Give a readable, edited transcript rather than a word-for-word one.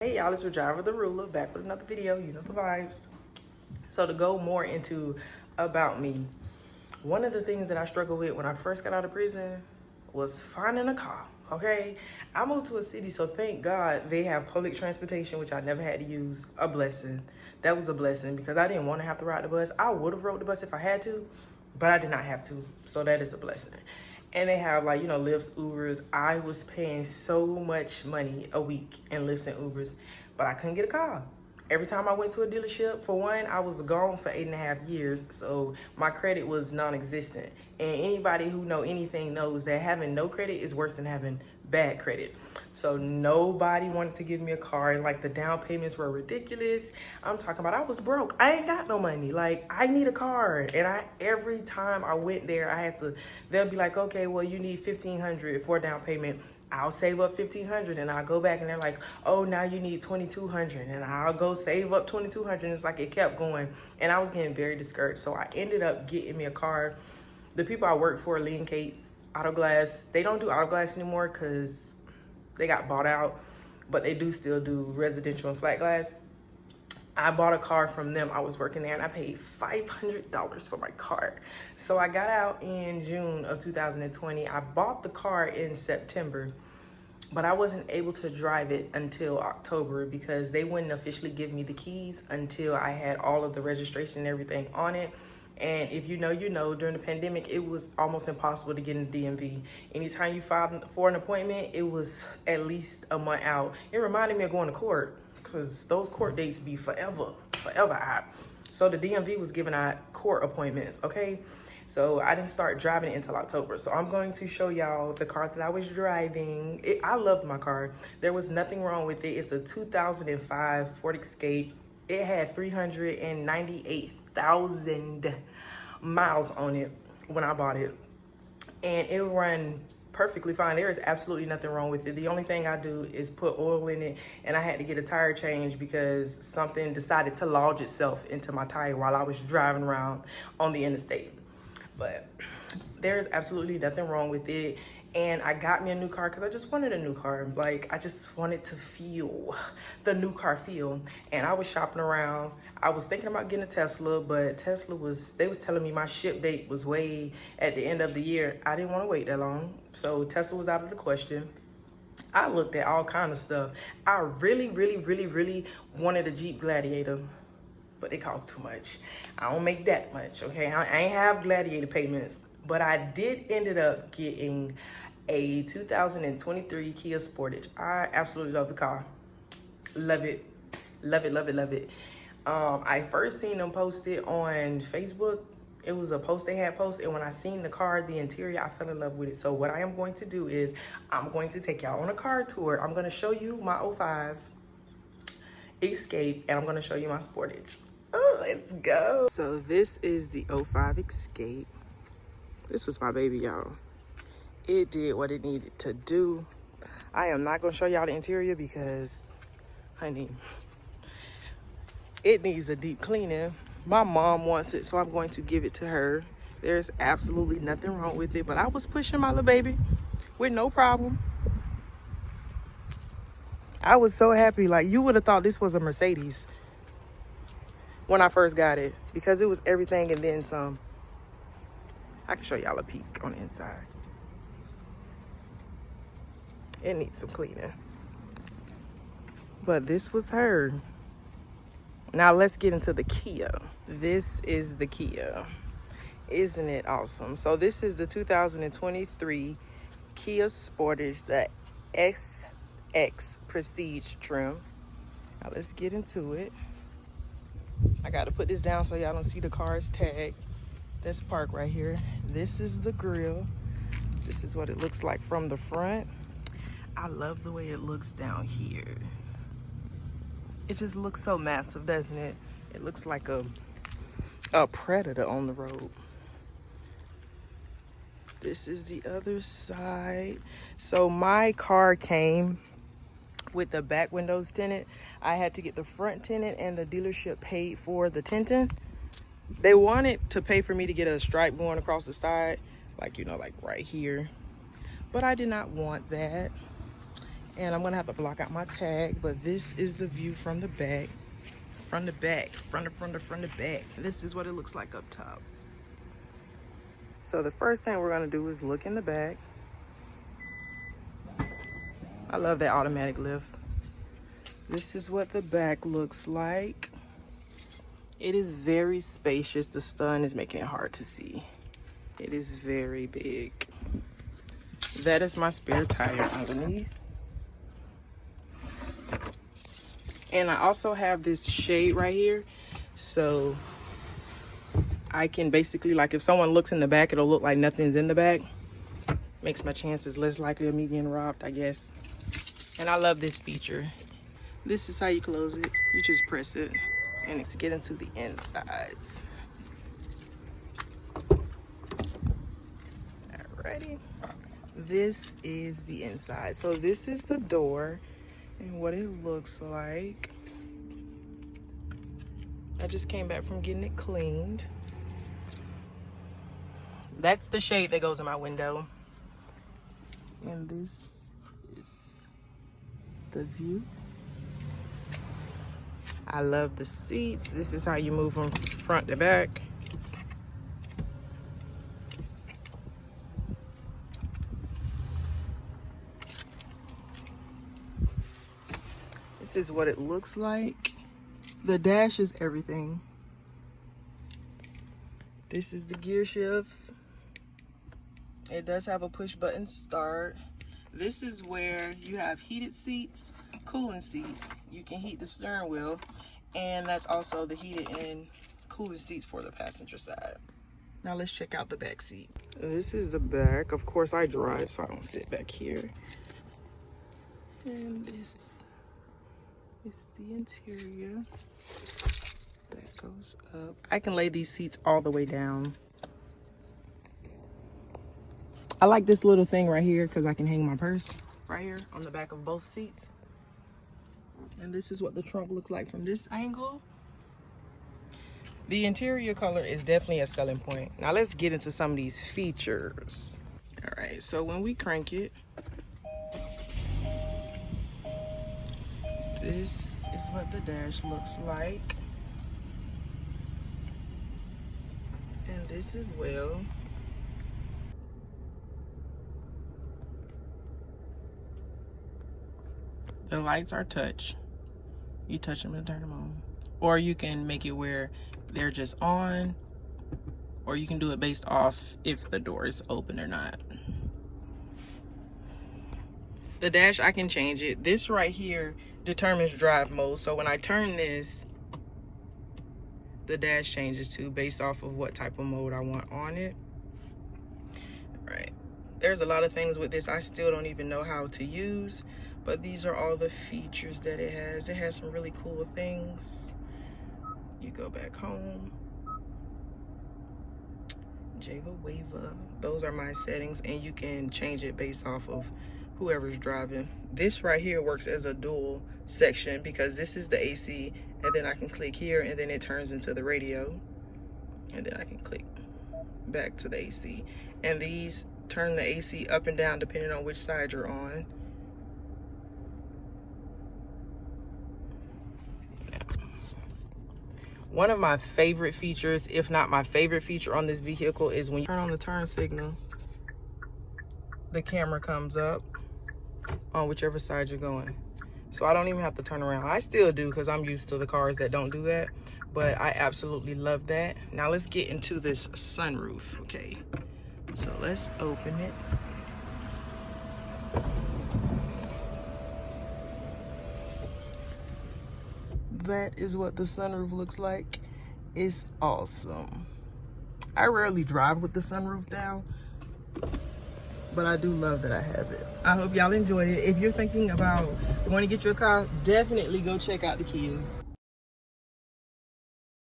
Hey y'all, it's Driver the Ruler back with another video. You know the vibes. So to go more into about me, one of the things that I struggled with when I first got out of prison was finding a car. Okay, I moved to a city, so thank God they have public transportation, which I never had to use. A blessing. That was a blessing because I didn't want to have to ride the bus. I would have rode the bus if I had to, but I did not have to. So that is a blessing. And they have, like, you know, Lyfts, Ubers. I was paying so much money a week in Lyfts and Ubers, but I couldn't get a car. Every time I went to a dealership, for one, I was gone for 8.5 years, so my credit was non-existent. And anybody who know anything knows that having no credit is worse than having bad credit. So nobody wanted to give me a car, and like the down payments were ridiculous. I'm talking about I was broke. I ain't got no money. Like, I need a car. And every time I went there, they'll be like, okay, well, you need $1,500 for a down payment. I'll save up $1,500 and I'll go back and they're like, oh, now you need $2,200, and I'll go save up $2,200. It's like it kept going, and I was getting very discouraged. So I ended up getting me a car. The people I work for, Lee and Kate Auto Glass, they don't do auto glass anymore because they got bought out, but they do still do residential and flat glass. I bought a car from them. I was working there and I paid $500 for my car. So I got out in June of 2020. I bought the car in September, but I wasn't able to drive it until October because they wouldn't officially give me the keys until I had all of the registration and everything on it. And if you know, you know, during the pandemic, it was almost impossible to get in the DMV. Anytime you filed for an appointment, it was at least a month out. It reminded me of going to court because those court dates be forever out. So the DMV was giving out court appointments, okay? So I didn't start driving it until October. So I'm going to show y'all the car that I was driving. I loved my car. There was nothing wrong with it. It's a 2005 Ford Escape. It had 398,000 miles on it when I bought it. And it ran perfectly fine. There is absolutely nothing wrong with it. The only thing I do is put oil in it, and I had to get a tire change because something decided to lodge itself into my tire while I was driving around on the interstate. But there is absolutely nothing wrong with it. And I got me a new car because I just wanted a new car. Like, I just wanted to feel the new car feel. And I was shopping around. I was thinking about getting a Tesla, but they was telling me my ship date was way at the end of the year. I didn't want to wait that long. So Tesla was out of the question. I looked at all kind of stuff. I really wanted a Jeep Gladiator, but it cost too much. I don't make that much, okay? I ain't have Gladiator payments, but I did ended up getting a 2023 Kia Sportage. I absolutely love the car. Love it. I first seen them posted on Facebook. It was a post they had posted, and when I seen the car, the interior, I fell in love with it. So what I am going to do is I'm going to take y'all on a car tour. I'm going to show you my 05 Escape, and I'm going to show you my Sportage. Oh, let's go. So this is the 05 Escape. This was my baby, y'all. It did what it needed to do. I am not gonna show y'all the interior because, honey, it needs a deep cleaning. My mom wants it, so I'm going to give it to her. There's absolutely nothing wrong with it, but I was pushing my little baby with no problem. I was so happy. Like, you would have thought this was a Mercedes when I first got it because it was everything and then some. I can show y'all a peek on the inside. It needs some cleaning. But this was her. Now let's get into the Kia. This is the Kia. Isn't it awesome? So this is the 2023 Kia Sportage, the SX Prestige trim. Now let's get into it. I gotta put this down so y'all don't see the car's tag. That's parked right here. This is the grill. This is what it looks like from the front. I love the way it looks down here. It just looks so massive, doesn't it? It looks like a predator on the road. This is the other side. So my car came with the back windows tinted. I had to get the front tinted, and the dealership paid for the tinting. They wanted to pay for me to get a stripe going across the side, like, you know, like right here. But I did not want that. And I'm gonna have to block out my tag, but this is the view from the back. From the back, from the back. This is what it looks like up top. So the first thing we're gonna do is look in the back. I love that automatic lift. This is what the back looks like. It is very spacious. The sun is making it hard to see. It is very big. That is my spare tire underneath. And I also have this shade right here. So I can basically, like if someone looks in the back, it'll look like nothing's in the back. Makes my chances less likely of me getting robbed, I guess. And I love this feature. This is how you close it. You just press it and it's getting to the insides. Alrighty. This is the inside. So this is the door and what it looks like. I just came back from getting it cleaned. That's the shade that goes in my window. And this is the view. I love the seats. This is how you move them front to back. This is what it looks like. The dash is everything. This is the gear shift. It does have a push button start. This is where you have heated seats, cooling seats. You can heat the steering wheel, and that's also the heated and cooling seats for the passenger side. Now let's check out the back seat. This is the back. Of course I drive, so I don't sit back here. And this is the interior. That goes up. I can lay these seats all the way down. I like this little thing right here because I can hang my purse right here on the back of both seats. And this is what the trunk looks like from this angle. The interior color is definitely a selling point. Now let's get into some of these features. All right, so when we crank it, this is what the dash looks like. And this as well. The lights are touch. You touch them and turn them on. Or you can make it where they're just on, or you can do it based off if the door is open or not. The dash, I can change it. This right here determines drive mode. So when I turn this, the dash changes too based off of what type of mode I want on it. Right. There's a lot of things with this I still don't even know how to use, but these are all the features that it has. It has some really cool things. You go back home. Java Wava. Those are my settings, and you can change it based off of whoever's driving. This right here works as a dual section because this is the AC, and then I can click here and then it turns into the radio, and then I can click back to the AC. And these turn the AC up and down depending on which side you're on. One of my favorite features, if not my favorite feature on this vehicle, is when you turn on the turn signal, the camera comes up on whichever side you're going. So I don't even have to turn around. I still do because I'm used to the cars that don't do that, but I absolutely love that. Now let's get into this sunroof, okay? So let's open it. That is what the sunroof looks like. It's awesome. I rarely drive with the sunroof down, but I do love that I have it. I hope y'all enjoyed it. If you're thinking about wanting to get your car, definitely go check out the Kia.